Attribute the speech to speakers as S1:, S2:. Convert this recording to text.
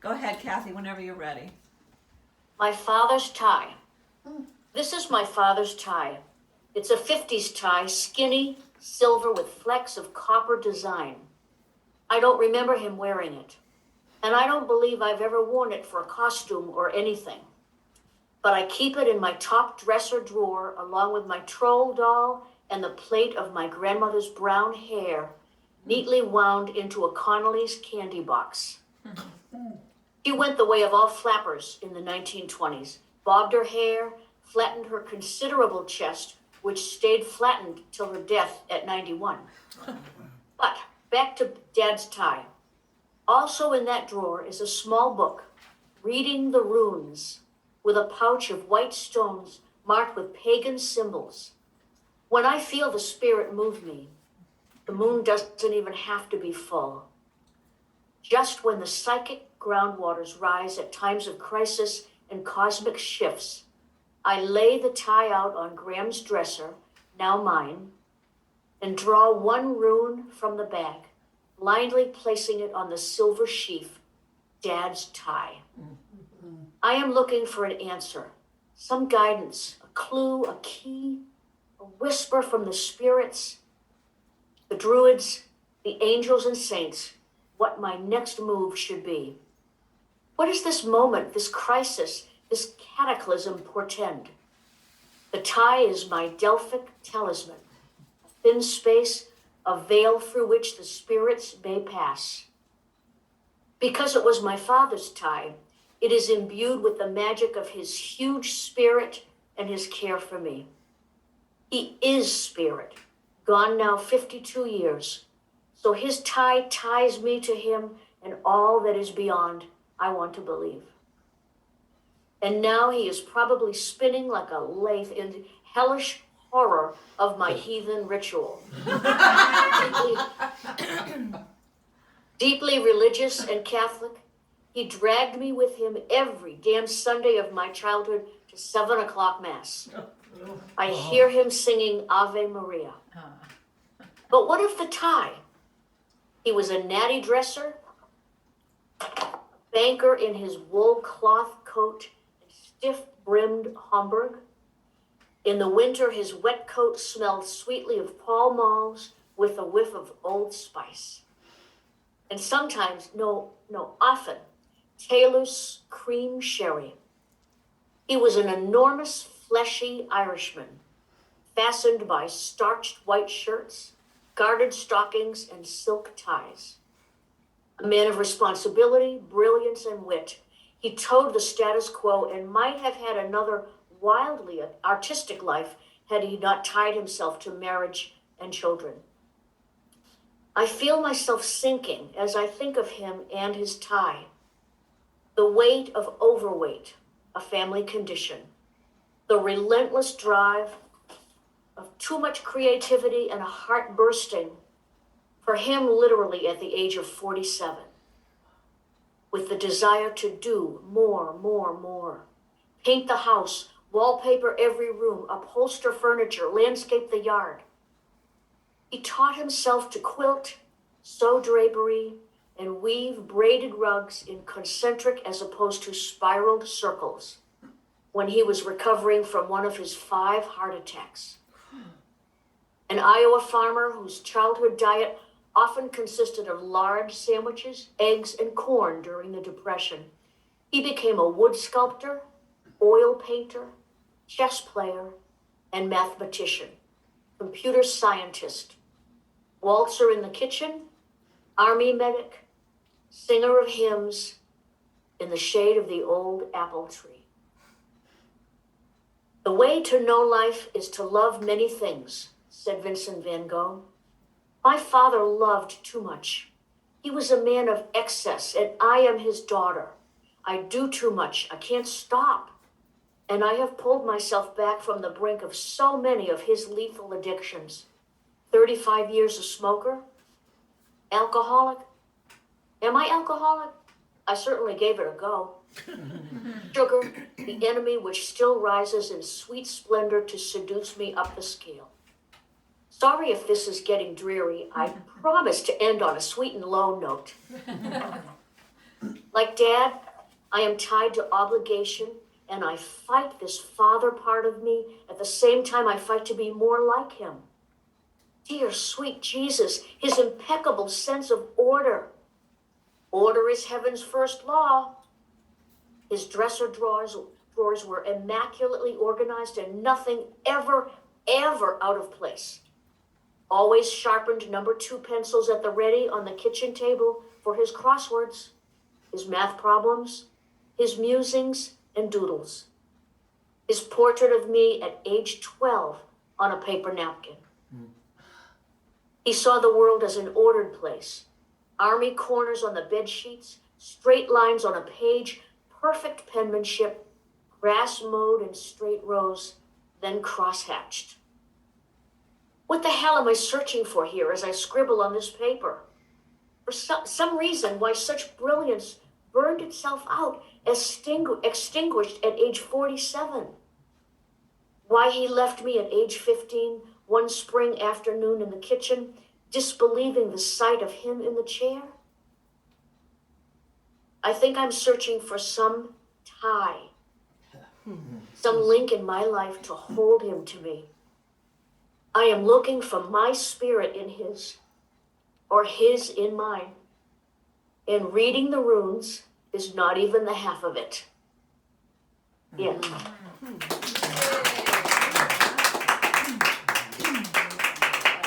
S1: Go ahead, Kathy, whenever you're ready.
S2: My father's tie. This is my father's tie. It's a 50s tie, skinny, silver with flecks of copper design. I don't remember him wearing it, and I don't believe I've ever worn it for a costume or anything. But I keep it in my top dresser drawer along with my troll doll and the plait of my grandmother's brown hair, neatly wound into a Connolly's candy box. She went the way of all flappers in the 1920s, bobbed her hair, flattened her considerable chest, which stayed flattened till her death at 91. But back to Dad's tie. Also in that drawer is a small book, Reading the Runes, with a pouch of white stones marked with pagan symbols. When I feel the spirit move me, the moon doesn't even have to be full. Just when the psychic groundwaters rise at times of crisis and cosmic shifts, I lay the tie out on Graham's dresser, now mine, and draw one rune from the bag, blindly placing it on the silver sheath, Dad's tie. I am looking for an answer, some guidance, a clue, a key, a whisper from the spirits, the druids, the angels and saints, what my next move should be. What does this moment, this crisis, this cataclysm portend? The tie is my Delphic talisman, a thin space, a veil through which the spirits may pass. Because it was my father's tie, it is imbued with the magic of his huge spirit and his care for me. He is spirit, gone now 52 years. So his tie ties me to him and all that is beyond, I want to believe. And now he is probably spinning like a lathe in hellish horror of my heathen ritual. Deeply religious and Catholic, he dragged me with him every damn Sunday of my childhood to 7 o'clock Mass. I hear him singing Ave Maria. But what of the tie? He was a natty dresser, banker in his wool cloth coat and stiff-brimmed Homburg. In the winter, his wet coat smelled sweetly of Pall Malls with a whiff of Old Spice. And sometimes, often, Taylor's cream sherry. He was an enormous, fleshy Irishman, fastened by starched white shirts, gartered stockings, and silk ties. A man of responsibility, brilliance, and wit, he toed the status quo and might have had another wildly artistic life had he not tied himself to marriage and children. I feel myself sinking as I think of him and his tie. The weight of overweight, a family condition. The relentless drive of too much creativity and a heart bursting, for him literally at the age of 47, with the desire to do more. Paint the house, wallpaper every room, upholster furniture, landscape the yard. He taught himself to quilt, sew drapery, and weave braided rugs in concentric as opposed to spiraled circles when he was recovering from one of his 5 heart attacks. An Iowa farmer whose childhood diet often consisted of large sandwiches, eggs, and corn during the Depression, he became a wood sculptor, oil painter, chess player, and mathematician, computer scientist, waltzer in the kitchen, army medic, singer of hymns in the shade of the old apple tree. The way to know life is to love many things, said Vincent van Gogh. My father loved too much. He was a man of excess, and I am his daughter. I do too much. I can't stop. And I have pulled myself back from the brink of so many of his lethal addictions. 35 years a smoker? Alcoholic? Am I alcoholic? I certainly gave it a go. Sugar, the enemy which still rises in sweet splendor to seduce me up the scale. Sorry if this is getting dreary. I promise to end on a sweet and low note. Like Dad, I am tied to obligation, and I fight this father part of me at the same time I fight to be more like him. Dear sweet Jesus, his impeccable sense of order. Order is heaven's first law. His dresser drawers were immaculately organized and nothing ever out of place. Always sharpened number 2 pencils at the ready on the kitchen table for his crosswords, his math problems, his musings and doodles. His portrait of me at age 12 on a paper napkin. He saw the world as an ordered place. Army corners on the bed sheets, straight lines on a page, perfect penmanship, grass mowed in straight rows, then cross-hatched. What the hell am I searching for here as I scribble on this paper? For some reason, why such brilliance burned itself out, extinguished at age 47. Why he left me at age 15, one spring afternoon in the kitchen, disbelieving the sight of him in the chair? I think I'm searching for some tie, some link in my life to hold him to me. I am looking for my spirit in his, or his in mine. And reading the runes is not even the half of it. Yeah.